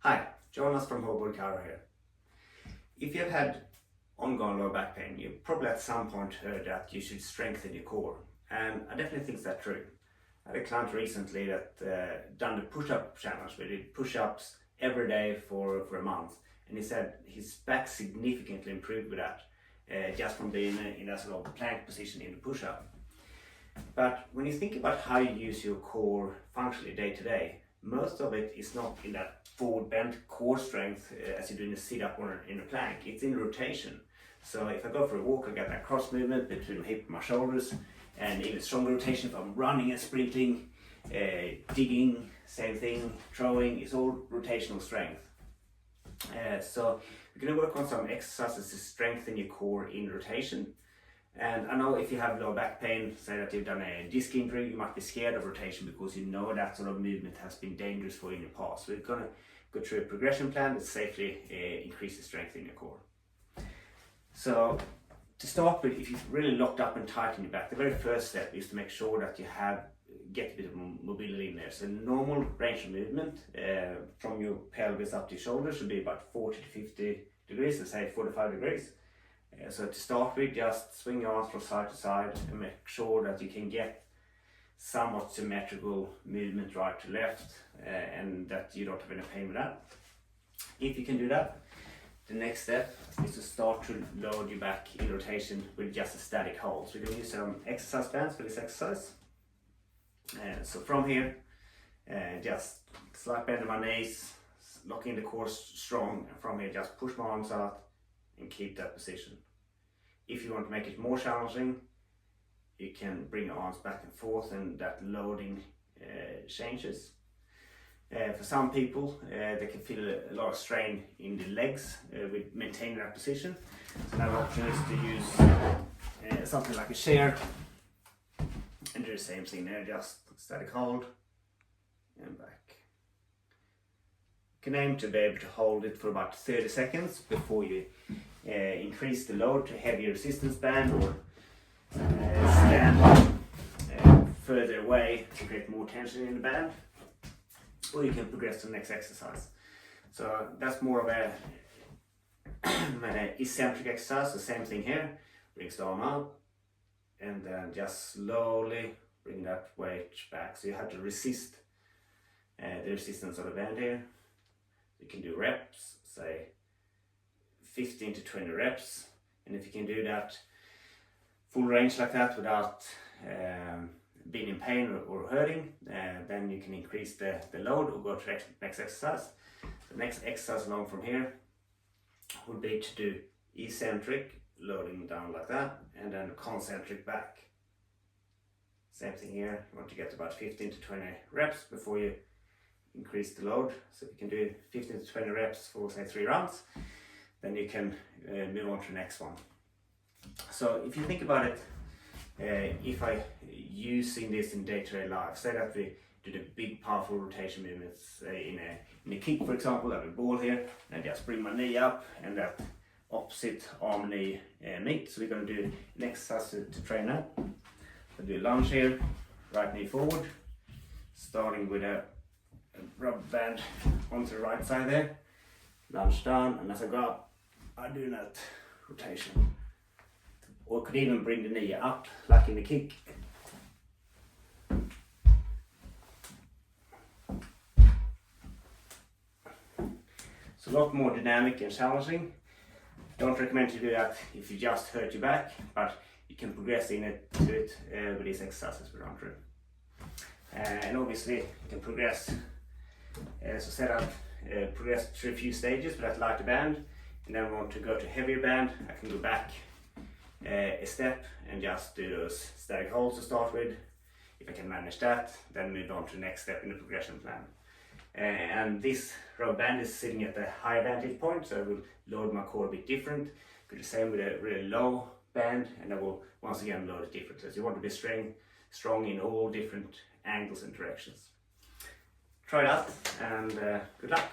Hi, Jonas from Håborg Chiro here. If you've had ongoing lower back pain, you've probably at some point heard that you should strengthen your core, and I definitely think that's true. I had a client recently that done the push-up challenge. We did push-ups every day for a month, and he said his back significantly improved with that, just from being in a sort of plank position in the push-up. But when you think about how you use your core functionally day to day, most of it is not in that forward bent core strength as you do in a sit-up or in a plank. It's in rotation. So if I go for a walk, I get that cross movement between my hip and my shoulders, and even stronger rotation if I'm running and sprinting, digging, same thing, throwing. It's all rotational strength. So we're going to work on some exercises to strengthen your core in rotation. And I know if you have low back pain, say that you've done a disc injury, you might be scared of rotation because you know that sort of movement has been dangerous for you in the past. So we're going to go through a progression plan that safely increases strength in your core. So to start with, if you've really locked up and tight in your back, the very first step is to make sure that you get a bit of mobility in there. So normal range of movement from your pelvis up to your shoulders should be about 40 to 50 degrees, let's say 45 degrees. So to start with, just swing your arms from side to side and make sure that you can get somewhat symmetrical movement right to left, and that you don't have any pain with that. If you can do that, the next step is to start to load your back in rotation with just a static hold. So we're going to use some exercise bands for this exercise. So from here, just slight bend in my knees, locking the core strong, and from here just push my arms out and keep that position. If you want to make it more challenging, you can bring your arms back and forth, and that loading changes. For some people, they can feel a lot of strain in the legs with maintaining that position. So another option is to use something like a chair and do the same thing there, just static hold and back. You can aim to be able to hold it for about 30 seconds before you increase the load to heavier resistance band, or stand further away to create more tension in the band, or you can progress to the next exercise. So that's more of a eccentric exercise. The same thing here, brings the arm up and then just slowly bring that weight back. So you have to resist the resistance of the band here. You can do reps, say 15 to 20 reps, and if you can do that full range like that without being in pain or hurting, then you can increase the load or go to the next exercise. The next exercise along from here would be to do eccentric, loading down like that, and then concentric back. Same thing here, you want to get about 15 to 20 reps before you increase the load. So if you can do 15 to 20 reps for say 3 rounds, then you can move on to the next one. So if you think about it, if I using this in day-to-day life, say that we do the big powerful rotation movements in a kick, for example, I have a ball here, and I just bring my knee up and that opposite arm knee meet. So we're going to do an exercise to train that. I'll do a lunge here, right knee forward, starting with a rubber band onto the right side there, lunge down, and as I go up, I do that rotation. Or could even bring the knee up, like in the kick. It's a lot more dynamic and challenging. Don't recommend to do that if you just hurt your back, but you can progress to it with these exercises we run through. And obviously you can progress, so set up, progress through a few stages with that lighter band, and then want to go to heavier band, I can go back a step and just do those static holds to start with. If I can manage that, then move on to the next step in the progression plan. And this rubber band is sitting at the higher vantage point, so I will load my core a bit different. Do the same with a really low band, and I will once again load it differently. So you want to be strong in all different angles and directions. Try that, and good luck.